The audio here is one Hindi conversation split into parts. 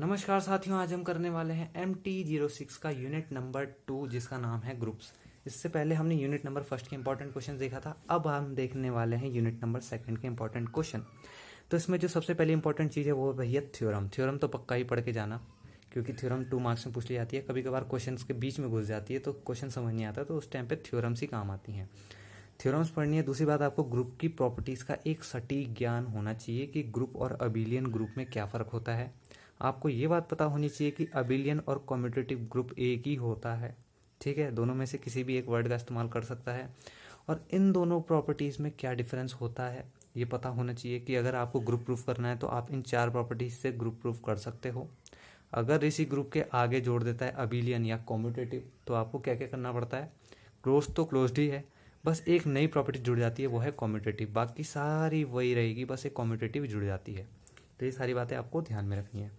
नमस्कार साथियों, आज हम करने वाले हैं MT06 का यूनिट नंबर 2 जिसका नाम है ग्रुप्स। इससे पहले हमने यूनिट नंबर फर्स्ट के इंपॉर्टेंट क्वेश्चन देखा था। अब हम देखने वाले हैं यूनिट नंबर सेकंड के इंपॉर्टेंट क्वेश्चन। तो इसमें जो सबसे पहली इंपॉर्टेंट चीज़ है वो भैया थ्योरम। थ्योरम तो पक्का ही पढ़ के जाना, क्योंकि थ्योरम 2 मार्क्स में पूछ ली जाती है। कभी कभार क्वेश्चन के बीच में घुस जाती है तो क्वेश्चन समझ नहीं आता, तो उस टाइम पर थ्योरम्स ही काम आती हैं। थ्योरम्स पढ़नी है। दूसरी बात, आपको ग्रुप की प्रॉपर्टीज़ का एक सटीक ज्ञान होना चाहिए कि ग्रुप और अबिलियन ग्रुप में क्या फ़र्क होता है। आपको ये बात पता होनी चाहिए कि अबिलियन और कम्यूटेटिव ग्रुप एक ही होता है, ठीक है। दोनों में से किसी भी एक वर्ड का इस्तेमाल कर सकता है। और इन दोनों प्रॉपर्टीज़ में क्या डिफरेंस होता है ये पता होना चाहिए कि अगर आपको ग्रुप प्रूफ करना है तो आप इन 4 प्रॉपर्टीज से ग्रुप प्रूफ कर सकते हो। अगर इसी ग्रुप के आगे जोड़ देता है अबिलियन या कम्यूटेटिव तो आपको क्या क्या करना पड़ता है। क्लोज तो क्लोज्ड ही है, बस एक नई प्रॉपर्टी जुड़ जाती है, वो है कम्यूटेटिव। बाकी सारी वही रहेगी, बस एक कम्यूटेटिव जुड़ जाती है। तो ये सारी बातें आपको ध्यान में रखनी है।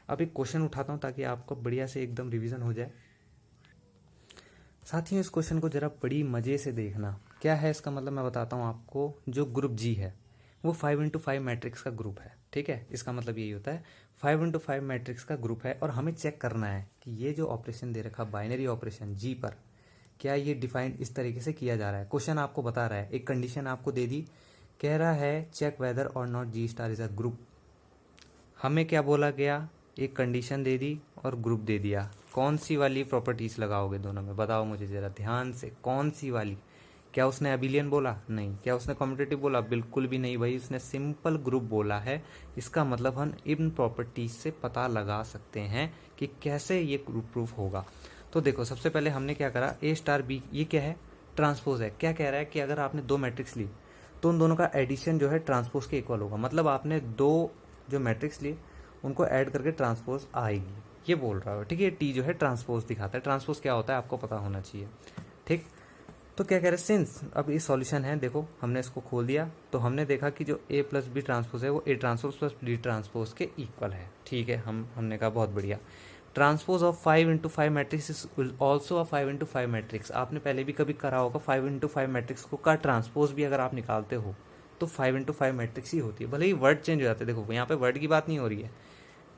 अब एक क्वेश्चन उठाता हूँ ताकि आपको बढ़िया से एकदम रिवीजन हो जाए। साथियों, इस क्वेश्चन को जरा बड़ी मजे से देखना। क्या है इसका मतलब, मैं बताता हूँ आपको। जो ग्रुप जी है वो 5x5 मैट्रिक्स का ग्रुप है, ठीक है। इसका मतलब यही होता है 5x5 मैट्रिक्स का ग्रुप है। और हमें चेक करना है कि ये जो ऑपरेशन दे रखा बाइनरी ऑपरेशन जी पर, क्या ये डिफाइंड इस तरीके से किया जा रहा है। क्वेश्चन आपको बता रहा है, एक कंडीशन आपको दे दी, कह रहा है चेक वेदर और not G star is a group. हमें क्या बोला गया, एक कंडीशन दे दी और ग्रुप दे दिया। कौन सी वाली प्रॉपर्टीज लगाओगे दोनों में, बताओ मुझे जरा ध्यान से, कौन सी वाली। क्या उसने अबिलियन बोला? नहीं। क्या उसने कम्यूटेटिव बोला? बिल्कुल भी नहीं भाई, उसने सिंपल ग्रुप बोला है। इसका मतलब हम इन प्रॉपर्टीज से पता लगा सकते हैं कि कैसे ये ग्रुप प्रूफ होगा। तो देखो, सबसे पहले हमने क्या करा, ए स्टार बी, ये क्या है, ट्रांसपोज है। क्या कह रहा है कि अगर आपने 2 मैट्रिक्स ली तो उन दोनों का एडिशन जो है ट्रांसपोज के इक्वल होगा। मतलब आपने 2 जो मैट्रिक्स लिए उनको ऐड करके ट्रांसपोज आएगी, ये बोल रहा है, ठीक है। टी जो है ट्रांसपोज दिखाता है। ट्रांसपोज क्या होता है आपको पता होना चाहिए, ठीक। तो क्या कह रहे हैं, सिंस अब ये सॉल्यूशन है, देखो हमने इसको खोल दिया तो हमने देखा कि जो ए प्लस बी ट्रांसपोज है वो A transpose plus B transpose के इक्वल है, ठीक है। हमने कहा बहुत बढ़िया। Transpose of 5x5 matrix is also a 5x5 matrix. आपने पहले भी कभी करा होगा, 5x5 मैट्रिक्स को का ट्रांसपोज भी अगर आप निकालते हो तो 5x5 मैट्रिक्स ही होती है। भले ही वर्ड चेंज हो जाते हैं, देखो यहाँ पे वर्ड की बात नहीं हो रही है,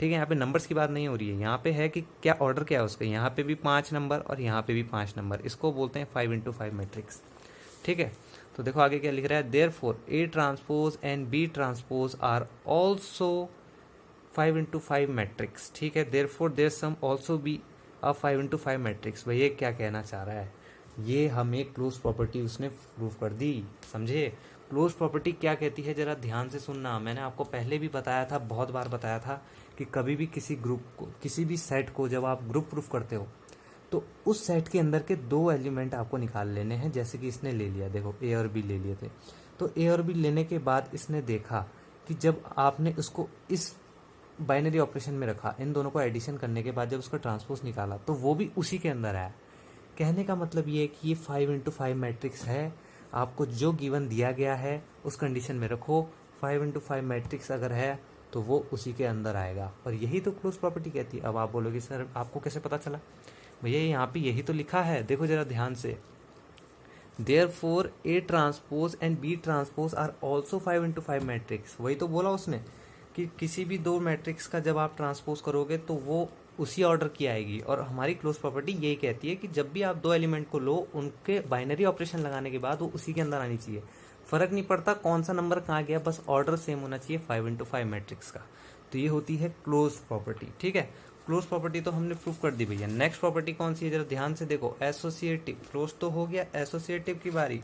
ठीक है। यहाँ पे नंबर्स की बात नहीं हो रही है, यहाँ पे है कि क्या ऑर्डर क्या है उसका। यहाँ पे भी 5 नंबर और यहाँ पे भी 5 नंबर, इसको बोलते हैं 5x5 मैट्रिक्स, ठीक है। तो देखो आगे क्या लिख रहा है, therefore A transpose and B transpose are also 5x5 matrix, ठीक है। Therefore their sum also be a 5x5 matrix. भैया क्या कहना चाह रहा है, ये हमें क्लोज प्रॉपर्टी उसने प्रूव कर दी, समझे। क्लोज प्रॉपर्टी क्या कहती है, जरा ध्यान से सुनना। मैंने आपको पहले भी बताया था, बहुत बार बताया था कि कभी भी किसी ग्रुप को, किसी भी सेट को जब आप ग्रुप प्रूफ करते हो तो उस सेट के अंदर के 2 एलिमेंट आपको निकाल लेने हैं। जैसे कि इसने ले लिया, देखो ए और बी ले लिए थे, तो ए और बी लेने के बाद इसने देखा कि जब आपने उसको इस बाइनरी ऑपरेशन में रखा, इन दोनों को एडिशन करने के बाद जब उसका ट्रांसपोज निकाला तो वो भी उसी के अंदर आया। कहने का मतलब ये है कि ये 5x5 मैट्रिक्स है। आपको जो गिवन दिया गया है उस कंडीशन में रखो, 5x5 मैट्रिक्स अगर है तो वो उसी के अंदर आएगा। और यही तो क्लोज प्रॉपर्टी कहती है। अब आप बोलोगे सर आपको कैसे पता चला, भैया यहाँ पे यही तो लिखा है, देखो जरा ध्यान से। Therefore A transpose and B transpose are also 5x5 matrix. वही तो बोला उसने कि किसी भी 2 मैट्रिक्स का जब आप ट्रांसपोज करोगे तो वो उसी ऑर्डर की आएगी। और हमारी क्लोज प्रॉपर्टी यही कहती है कि जब भी आप 2 एलिमेंट को लो, उनके बाइनरी ऑपरेशन लगाने के बाद वो उसी के अंदर आनी चाहिए। फर्क नहीं पड़ता कौन सा नंबर कहाँ गया, बस ऑर्डर सेम होना चाहिए 5x5 मैट्रिक्स का। तो ये होती है क्लोज प्रॉपर्टी, ठीक है। क्लोज प्रॉपर्टी तो हमने प्रूफ कर दी भैया। नेक्स्ट प्रॉपर्टी कौन सी है, जरा ध्यान से देखो, एसोसिएटिव। क्लोज तो हो गया, एसोसिएटिव की बारी।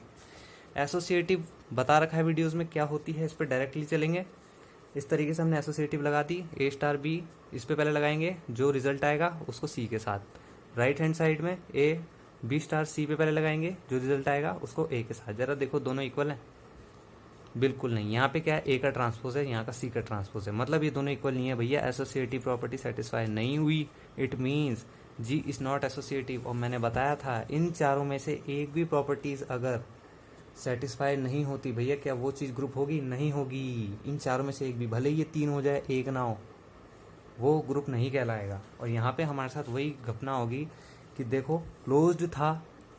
एसोसिएटिव बता रखा है वीडियोज में क्या होती है, इस पर डायरेक्टली चलेंगे। इस तरीके से हमने एसोसिएटिव लगा दी, ए स्टार बी इस पे पहले लगाएंगे, जो रिजल्ट आएगा उसको सी के साथ। राइट हैंड साइड में ए बी स्टार सी पे पहले लगाएंगे, जो रिजल्ट आएगा उसको ए के साथ। जरा देखो दोनों इक्वल हैं? बिल्कुल नहीं। यहाँ पे क्या है, ए का ट्रांसपोज है, यहाँ का सी का ट्रांसपोज है, मतलब ये दोनों इक्वल नहीं है भैया। एसोसिएटिव प्रॉपर्टी सेटिस्फाई नहीं हुई, it means G is not associative. और मैंने बताया था इन चारों में से एक भी प्रॉपर्टीज अगर सेटिस्फाई नहीं होती भैया, क्या वो चीज़ ग्रुप होगी? नहीं होगी। इन चारों में से एक भी, भले ये 3 हो जाए एक ना हो, वो ग्रुप नहीं कहलाएगा। और यहाँ पे हमारे साथ वही घटना होगी कि देखो क्लोज्ड था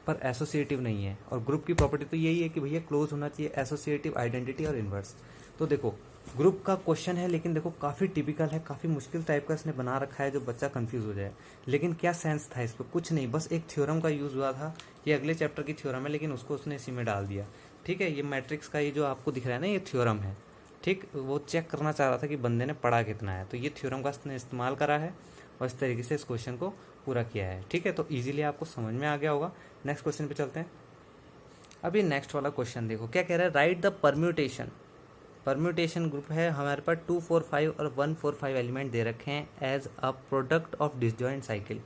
पर एसोसिएटिव नहीं है। और ग्रुप की प्रॉपर्टी तो यही है कि भैया क्लोज होना चाहिए, एसोसिएटिव, आइडेंटिटी और इनवर्स। तो देखो ग्रुप का क्वेश्चन है, लेकिन देखो काफ़ी टिपिकल है, काफ़ी मुश्किल टाइप का इसने बना रखा है जो बच्चा कंफ्यूज हो जाए। लेकिन क्या सेंस था इस पर? कुछ नहीं, बस एक थ्योरम का यूज़ हुआ था। ये अगले चैप्टर की थ्योरम है, लेकिन उसको उसने इसी में डाल दिया। ठीक है, ये मैट्रिक्स का ये जो आपको दिख रहा है ना, ये थ्योरम है। ठीक, वो चेक करना चाह रहा था कि बंदे ने पढ़ा कितना है, तो ये थ्योरम का इसने इस्तेमाल करा है और इस तरीके से इस क्वेश्चन को पूरा किया है। ठीक है, तो ईजिली आपको समझ में आ गया होगा। नेक्स्ट क्वेश्चन पे चलते हैं। अभी नेक्स्ट वाला क्वेश्चन देखो क्या कह रहा है, right the permutation. Permutation group है हमारे पास 2, 4, 5 और 1, 4, 5 एलिमेंट दे रखे हैं as a product of disjoint cycle.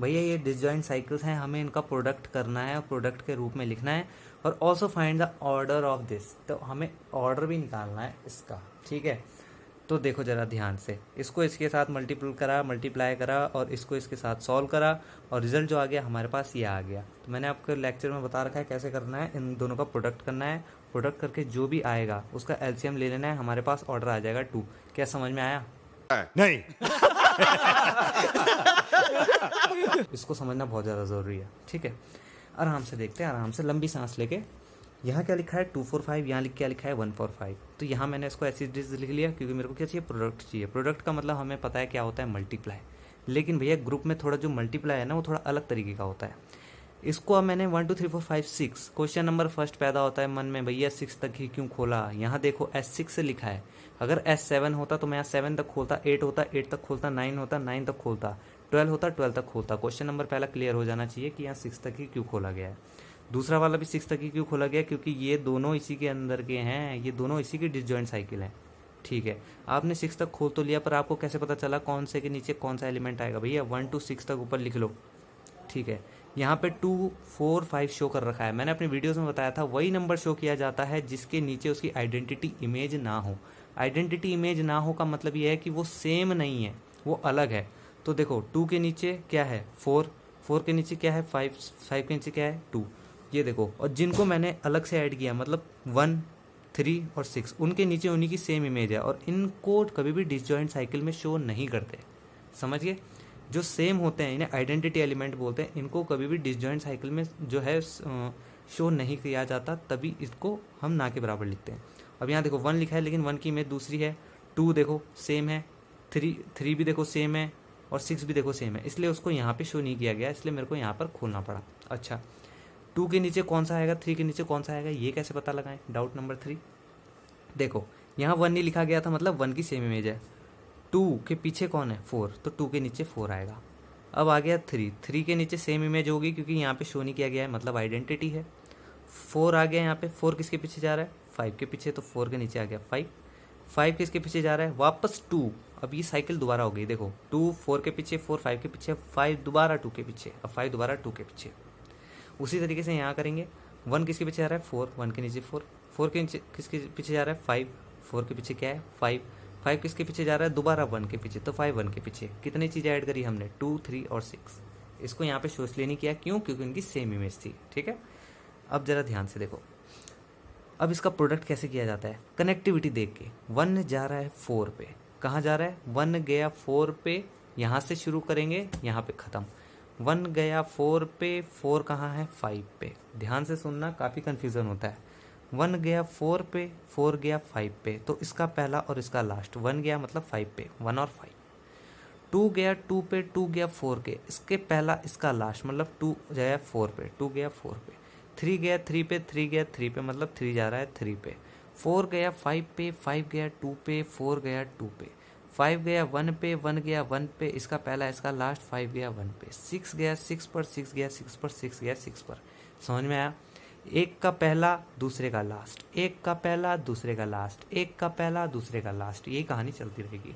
भैया ये डिसजॉइंट साइकिल्स हैं, हमें इनका प्रोडक्ट करना है और प्रोडक्ट के रूप में लिखना है। और also find the order of this, तो हमें ऑर्डर भी निकालना है इसका। ठीक है, तो देखो जरा ध्यान से, इसको इसके साथ मल्टीप्लाई करा और इसको इसके साथ सॉल्व करा और रिजल्ट जो आ गया हमारे पास ये आ गया। तो मैंने आपको लेक्चर में बता रखा है कैसे करना है, इन दोनों का प्रोडक्ट करना है। प्रोडक्ट करके जो भी आएगा उसका एलसीएम ले लेना है, हमारे पास ऑर्डर आ जाएगा 2। क्या समझ में आया? नहीं। इसको समझना बहुत ज़्यादा ज़रूरी है। ठीक है, आराम से देखते हैं, आराम से लंबी सांस लेके। यहाँ क्या लिखा है 2, 4, 5, यहाँ क्या लिखा है 1, 4, 5। तो यहाँ मैंने इसको ऐसी डिज लिख लिया क्योंकि मेरे को क्या चाहिए, प्रोडक्ट चाहिए। प्रोडक्ट का मतलब हमें पता है क्या होता है, मल्टीप्लाई। लेकिन भैया ग्रुप में थोड़ा जो मल्टीप्लाई है ना, वो थोड़ा अलग तरीके का होता है। इसको अब मैंने 1, 2, 3, 4, 5, 6 क्वेश्चन नंबर फर्स्ट पैदा होता है मन में, भैया 6 तक ही क्यों खोला? यहाँ देखो S6 से लिखा है, अगर S7 होता तो मैं यहाँ 7 तक खोलता, 8 होता 8 तक खोलता, 9 होता 9 तक खोलता, 12 होता 12 तक खोलता। क्वेश्चन नंबर पहला क्लियर हो जाना चाहिए कि यहाँ 6 तक ही क्यों खोला गया है। दूसरा वाला भी 6 तक ही क्यों खोला गया, क्योंकि ये दोनों इसी के अंदर के हैं, ये दोनों इसी की डिसजॉइंट साइकिल है। ठीक है, आपने 6 तक खोल तो लिया, पर आपको कैसे पता चला कौन से के नीचे कौन सा एलिमेंट आएगा? भैया 1 to 6 तक ऊपर लिख लो। ठीक है, यहाँ पे 2, 4, 5 शो कर रखा है। मैंने अपने वीडियोस में बताया था, वही नंबर शो किया जाता है जिसके नीचे उसकी आइडेंटिटी इमेज ना हो। आइडेंटिटी इमेज ना हो का मतलब ये है कि वो सेम नहीं है, वो अलग है। तो देखो 2 के नीचे क्या है 4, 4 के नीचे क्या है 5, 5 के नीचे क्या है 2। ये देखो, और जिनको मैंने अलग से ऐड किया मतलब 1, 3 और 6, उनके नीचे उन्हीं की सेम इमेज है और इनको कभी भी डिसजॉइंट साइकिल में शो नहीं करते। समझ गए? जो सेम होते हैं इन्हें आइडेंटिटी एलिमेंट बोलते हैं, इनको कभी भी डिसजॉइंट साइकिल में जो है शो नहीं किया जाता, तभी इसको हम ना के बराबर लिखते हैं। अब यहाँ देखो 1 लिखा है, लेकिन 1 की इमेज दूसरी है। 2 देखो सेम है, 3 भी देखो सेम है और 6 भी देखो सेम है, इसलिए उसको यहाँ पे शो नहीं किया गया, इसलिए मेरे को यहाँ पर खोलना पड़ा। अच्छा, 2 के नीचे कौन सा आएगा, 3 के नीचे कौन सा आएगा, ये कैसे पता लगाएं? डाउट नंबर 3, देखो यहाँ 1 नहीं लिखा गया था, मतलब 1 की सेम इमेज है। 2 के पीछे कौन है 4, तो 2 के नीचे 4 आएगा। अब आ गया 3, 3 के नीचे सेम इमेज होगी क्योंकि यहाँ पे शो नहीं किया गया है, मतलब आइडेंटिटी है। 4 आ गया यहाँ पे, 4 किसके पीछे जा रहा है 5 के पीछे, तो 4 के नीचे आ गया 5। 5 किसके पीछे जा रहा है वापस 2, अब ये साइकिल दोबारा हो गई। देखो 2 4 के पीछे, 4 5 के पीछे, 5 दोबारा 2 के पीछे, अब 5 दोबारा 2 के पीछे। उसी तरीके से यहाँ करेंगे। 1 किसके पीछे जा रहा है 4, 1 के नीचे 4, 4 के नीचे किसके पीछे जा रहा है 5, 4 के पीछे क्या है 5, 5 किसके पीछे जा रहा है दोबारा 1 के पीछे, तो 5 1 के पीछे। कितनी चीज़ें ऐड करी हमने 2, 3 और 6। इसको यहाँ पे शो इसलिए नहीं किया, क्यों? क्योंकि इनकी सेम इमेज थी। ठीक है, अब जरा ध्यान से देखो, अब इसका प्रोडक्ट कैसे किया जाता है, कनेक्टिविटी देख के। 1 जा रहा है 4 पे, कहाँ जा रहा है 1 गया 4 पे, यहाँ से शुरू करेंगे यहाँ पे ख़त्म। 1 गया 4 पे, 4 कहाँ है 5 पे। ध्यान से सुनना, काफ़ी कन्फ्यूज़न होता है। 1 गया 4 पे, 4 गया 5 पे, तो इसका पहला और इसका लास्ट। 1 गया मतलब 5 पे, 1 और 5। 2 गया 2 पे, 2 गया 4 के, इसके पहला इसका लास्ट, मतलब 2 गया 4 पे, 2 गया 4 पे। 3 गया 3 पे, 3 गया 3 पे, मतलब 3 जा रहा है 3 पे। 4 गया 5 पे, 5 गया 2 पे, 4 गया 2 पे। 5 गया 1 पे, 1 गया 1 पे, इसका पहला इसका लास्ट, 5 गया 1 पे। 6 गया 6 पर, 6 गया 6 पर, 6 गया 6 पर। समझ में आया? एक का पहला दूसरे का लास्ट, एक का पहला दूसरे का लास्ट, एक का पहला दूसरे का लास्ट, यही कहानी चलती रहेगी।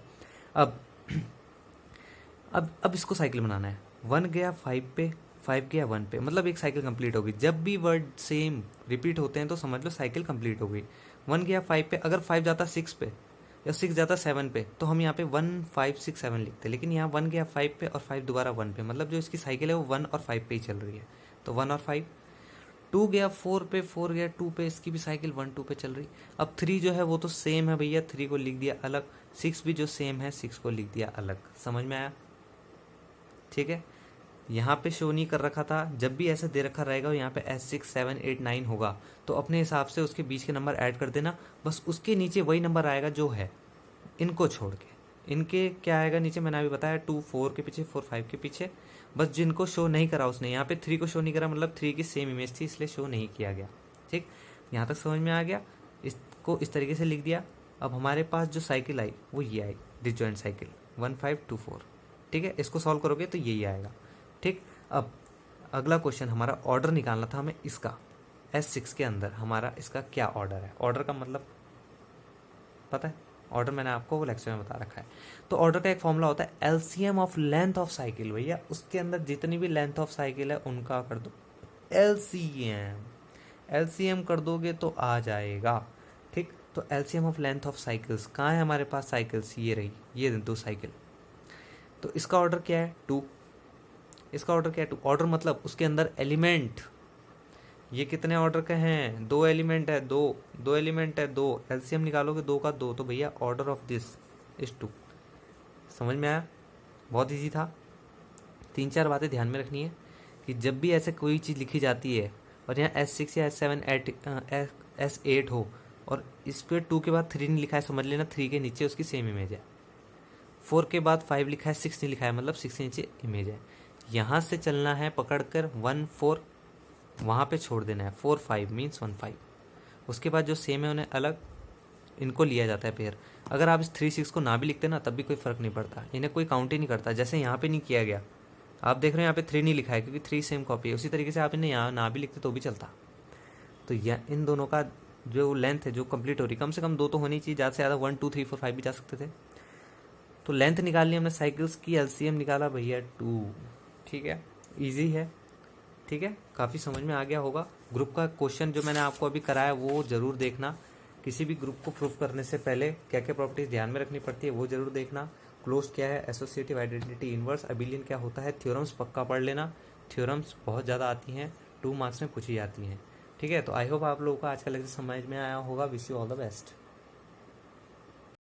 अब इसको साइकिल बनाना है। 1 गया 5 पे, 5 गया 1 पे, मतलब एक साइकिल कंप्लीट होगी। जब भी वर्ड सेम रिपीट होते हैं तो समझ लो साइकिल कंप्लीट हो गई। 1 गया 5 पे, अगर 5 जाता 6 पे या 6 जाता 7 पे, तो हम यहाँ पे 1 5 6 7 लिखते, लेकिन यहाँ 1 गया 5 पे और 5 दोबारा 1 पे, मतलब जो इसकी साइकिल है वो 1 और 5 पे ही चल रही है, तो 1 और 5। 2 गया 4 पे, 4 गया 2 पे, इसकी भी साइकिल 1 2 पे चल रही। अब 3 जो है वो तो सेम है भैया, 3 को लिख दिया अलग। 6 भी जो सेम है 6 को लिख दिया अलग। समझ में आया? ठीक है, यहाँ पे शो नहीं कर रखा था, जब भी ऐसा दे रखा रहेगा यहाँ पे S6 7 8 9 होगा तो अपने हिसाब से उसके बीच के नंबर ऐड कर देना, बस उसके नीचे वही नंबर आएगा जो है, इनको छोड़ के। इनके क्या आएगा नीचे, मैंने अभी बताया 2 4 के पीछे, 4 5 के पीछे, बस जिनको शो नहीं करा उसने, यहाँ पे 3 को शो नहीं करा मतलब 3 की सेम इमेज थी इसलिए शो नहीं किया गया। ठीक, यहाँ तक समझ में आ गया। इसको इस तरीके से लिख दिया। अब हमारे पास जो साइकिल आई वो ये आई, डिसजॉइंट साइकिल 1 5 2 4। ठीक है, इसको सॉल्व करोगे तो यही आएगा। ठीक, अब अगला क्वेश्चन हमारा ऑर्डर निकालना था हमें इसका, S6 के अंदर हमारा इसका क्या ऑर्डर है। ऑर्डर का मतलब पता है, ऑर्डर मैंने आपको वो लेक्चर में बता रखा है। तो ऑर्डर का एक फॉर्मूला होता है LCM of length of cycle. भैया उसके अंदर जितनी भी लेंथ ऑफ साइकिल है उनका कर दो एलसीएम, एलसीएम कर दोगे तो आ जाएगा। ठीक, तो LCM of length of cycles कहाँ है हमारे पास, साइकिल्स ये रही, ये 2 साइकिल। तो इसका ऑर्डर क्या है 2, इसका ऑर्डर क्या है 2। ऑर्डर मतलब उसके अंदर एलिमेंट, ये कितने ऑर्डर के हैं, 2 एलिमेंट है, 2 एलिमेंट है 2, एलसीएम निकालोगे 2 का 2, तो भैया ऑर्डर ऑफ दिस इज 2। समझ में आया, बहुत इजी था। 3-4 बातें ध्यान में रखनी है कि जब भी ऐसे कोई चीज़ लिखी जाती है और यहाँ S6 या S7 S8 हो और इस पर 2 के बाद 3 नहीं लिखा है, समझ लेना 3 के नीचे उसकी सेम इमेज है। 4 के बाद 5 लिखा है, 6 नहीं लिखा है, मतलब 6 के नीचे इमेज है। यहाँ से चलना है पकड़कर 1 4, वहाँ पे छोड़ देना है 4 5 मीन्स 1 5। उसके बाद जो सेम है उन्हें अलग, इनको लिया जाता है पेयर। अगर आप इस 3 6 को ना भी लिखते ना तब भी कोई फ़र्क नहीं पड़ता, इन्हें कोई काउंट ही नहीं करता। जैसे यहाँ पे नहीं किया गया, आप देख रहे हो यहाँ पे 3 नहीं लिखा है क्योंकि 3 सेम कॉपी है, उसी तरीके से आप इन्हें यहाँ ना भी लिखते तो भी चलता। तो यह इन दोनों का जो लेंथ है जो कंप्लीट हो रही, कम से कम 2 तो होनी चाहिए, ज़्यादा से ज़्यादा 1 2 3 4 5 भी जा सकते थे। तो लेंथ निकाल ली हमने साइकिल्स की, एलसीएम निकाला भैया 2। ठीक है, ईजी है। ठीक है, काफ़ी समझ में आ गया होगा। ग्रुप का क्वेश्चन जो मैंने आपको अभी कराया वो ज़रूर देखना। किसी भी ग्रुप को प्रूफ करने से पहले क्या क्या प्रॉपर्टीज ध्यान में रखनी पड़ती है वो ज़रूर देखना। क्लोज्ड क्या है, एसोसिएटिव आइडेंटिटी, इनवर्स, अबिलियन क्या होता है, थ्योरम्स पक्का पढ़ लेना। थ्योरम्स बहुत ज़्यादा आती हैं, 2 मार्क्स में पूछी जाती हैं। ठीक है, तो आई होप आप लोगों को आज का लेक्चर समझ में आया होगा। Wish you all the best.